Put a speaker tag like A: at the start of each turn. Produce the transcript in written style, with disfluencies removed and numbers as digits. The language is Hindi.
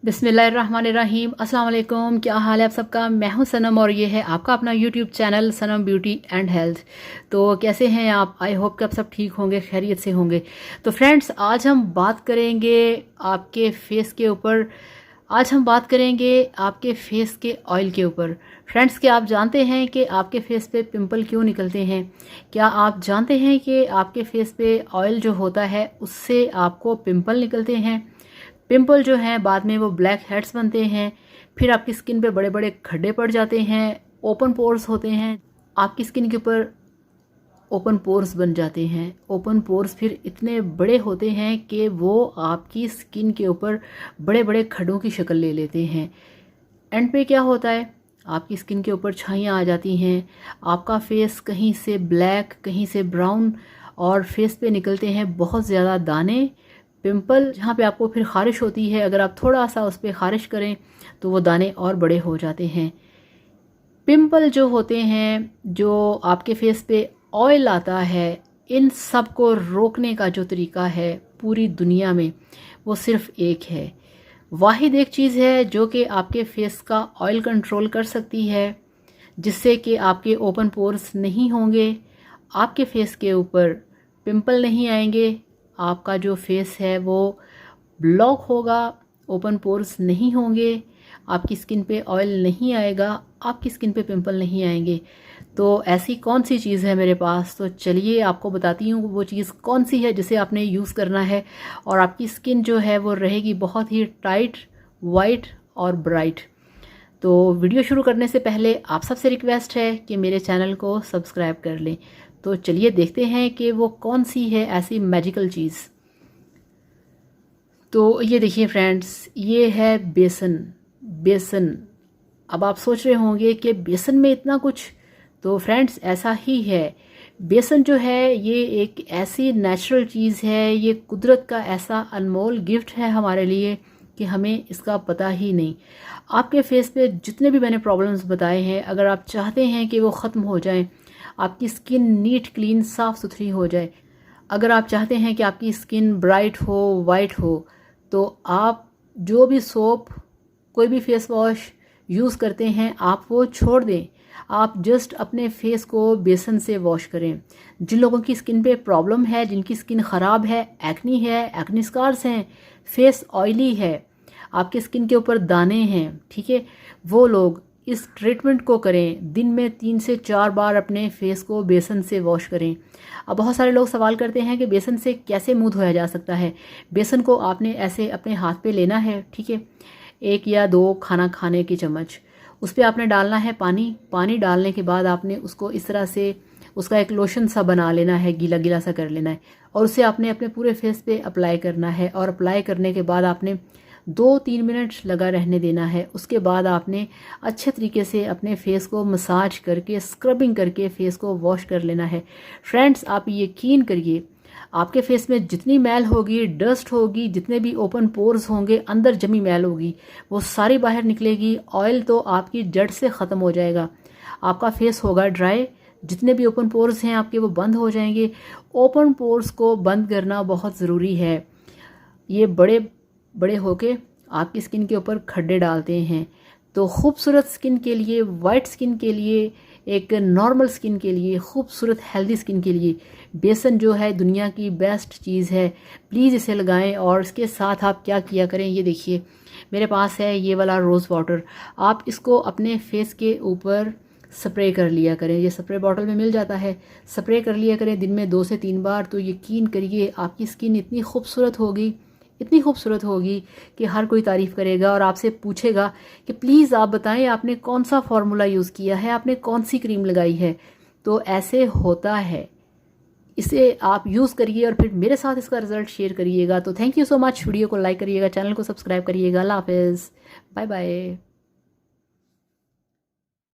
A: बिस्मिल्लाहिर्रहमानिर्रहीम। अस्सलाम वालेकुम। क्या हाल है आप सबका? मैं हूं सनम और ये है आपका अपना YouTube channel Sanam beauty and health. तो कैसे हैं आप? आई होप कि आप सब ठीक होंगे, खैरियत से होंगे। तो फ्रेंड्स, आज हम बात करेंगे आपके फेस के ऊपर। आज हम बात करेंगे आपके फेस के ऑयल के ऊपर। फ्रेंड्स, क्या आप जानते हैं कि आपके फेस पे पिंपल क्यों निकलते हैं? क्या आप जानते हैं कि आपके फेस पे ऑयल जो होता है उससे आपको पिंपल निकलते हैं? पिंपल जो हैं बाद में वो ब्लैक हेड्स बनते हैं, फिर आपकी स्किन पे बड़े बड़े खड्डे पड़ जाते हैं, ओपन पोर्स होते हैं, आपकी स्किन के ऊपर ओपन पोर्स बन जाते हैं। ओपन पोर्स फिर इतने बड़े होते हैं कि वो आपकी स्किन के ऊपर बड़े बड़े खड्डों की शक्ल ले लेते हैं। एंड पे क्या होता है? आपकी स्किन के ऊपर छाइयाँ आ जाती हैं, आपका फेस कहीं से ब्लैक कहीं से ब्राउन, और फेस पे निकलते हैं बहुत ज़्यादा दाने, पिंपल, जहाँ पे आपको फिर ख़ारिश होती है। अगर आप थोड़ा सा उस पर ख़ारिश करें तो वो दाने और बड़े हो जाते हैं। पिंपल जो होते हैं, जो आपके फेस पे ऑयल आता है, इन सब को रोकने का जो तरीका है पूरी दुनिया में वो सिर्फ एक है। वाहिद एक चीज़ है जो कि आपके फेस का ऑयल कंट्रोल कर सकती है, जिससे कि आपके ओपन पोर्स नहीं होंगे, आपके फेस के ऊपर पिंपल नहीं आएंगे, आपका जो फेस है वो ब्लॉक होगा, ओपन पोर्स नहीं होंगे, आपकी स्किन पे ऑयल नहीं आएगा, आपकी स्किन पे पिंपल नहीं आएंगे। तो ऐसी कौन सी चीज़ है मेरे पास? तो चलिए आपको बताती हूँ वो चीज़ कौन सी है जिसे आपने यूज़ करना है और आपकी स्किन जो है वो रहेगी बहुत ही टाइट, वाइट और ब्राइट। तो वीडियो शुरू करने से पहले आप सबसे रिक्वेस्ट है कि मेरे चैनल को सब्सक्राइब कर लें। तो चलिए देखते हैं कि वो कौन सी है ऐसी मैजिकल चीज़। तो ये देखिए फ्रेंड्स, ये है बेसन। बेसन, अब आप सोच रहे होंगे कि बेसन में इतना कुछ। तो फ्रेंड्स, ऐसा ही है। बेसन जो है ये एक ऐसी नेचुरल चीज़ है, ये कुदरत का ऐसा अनमोल गिफ्ट है हमारे लिए कि हमें इसका पता ही नहीं। आपके फेस पे जितने भी मैंने प्रॉब्लम्स बताए हैं, अगर आप चाहते हैं कि वो ख़त्म हो जाएं, आपकी स्किन नीट क्लीन साफ़ सुथरी हो जाए, अगर आप चाहते हैं कि आपकी स्किन ब्राइट हो, वाइट हो, तो आप जो भी सोप, कोई भी फेस वॉश यूज़ करते हैं आप वो छोड़ दें। आप जस्ट अपने फेस को बेसन से वॉश करें। जिन लोगों की स्किन पे प्रॉब्लम है, जिनकी स्किन ख़राब है, एक्नी स्कार्स हैं, फेस ऑयली है, आपके स्किन के ऊपर दाने हैं, ठीक है, वो लोग इस ट्रीटमेंट को करें। दिन में 3 से 4 बार अपने फेस को बेसन से वॉश करें। अब बहुत सारे लोग सवाल करते हैं कि बेसन से कैसे मुंह धोया जा सकता है। बेसन को आपने ऐसे अपने हाथ पे लेना है, ठीक है, 1 या 2 खाना खाने के चम्मच, उस पर आपने डालना है पानी। पानी डालने के बाद आपने उसको इस तरह से उसका एक लोशन सा बना लेना है, गीला गीला सा कर लेना है, और उसे आपने अपने पूरे फेस पे अप्लाई करना है। और अप्लाई करने के बाद आपने 2-3 मिनट लगा रहने देना है। उसके बाद आपने अच्छे तरीके से अपने फेस को मसाज करके, स्क्रबिंग करके फेस को वॉश कर लेना है। फ्रेंड्स, आप यकीन करिए, आपके फेस में जितनी मैल होगी, डस्ट होगी, जितने भी ओपन पोर्स होंगे, अंदर जमी मैल होगी, वो सारी बाहर निकलेगी। ऑयल तो आपकी जड़ से ख़त्म हो जाएगा, आपका फेस होगा ड्राई, जितने भी ओपन पोर्स हैं आपके वो बंद हो जाएंगे। ओपन पोर्स को बंद करना बहुत ज़रूरी है। ये बड़े बड़े होके आपकी स्किन के ऊपर खड्डे डालते हैं। तो खूबसूरत स्किन के लिए, वाइट स्किन के लिए, एक नॉर्मल स्किन के लिए, खूबसूरत हेल्दी स्किन के लिए बेसन जो है दुनिया की बेस्ट चीज़ है। प्लीज़ इसे लगाएं। और इसके साथ आप क्या किया करें, ये देखिए मेरे पास है ये वाला रोज़ वाटर। आप इसको अपने फेस के ऊपर स्प्रे कर लिया करें। ये स्प्रे बॉटल में मिल जाता है, स्प्रे कर लिया करें दिन में 2 से 3 बार। तो यकीन करिए आपकी स्किन इतनी खूबसूरत होगी, इतनी खूबसूरत होगी कि हर कोई तारीफ़ करेगा और आपसे पूछेगा कि प्लीज़ आप बताएं आपने कौन सा फार्मूला यूज़ किया है, आपने कौन सी क्रीम लगाई है। तो ऐसे होता है, इसे आप यूज़ करिए और फिर मेरे साथ इसका रिज़ल्ट शेयर करिएगा। तो thank you so much. Video को लाइक करिएगा, चैनल को सब्सक्राइब करिएगा। अल्लाह हाफ़िज़, बाय बाय।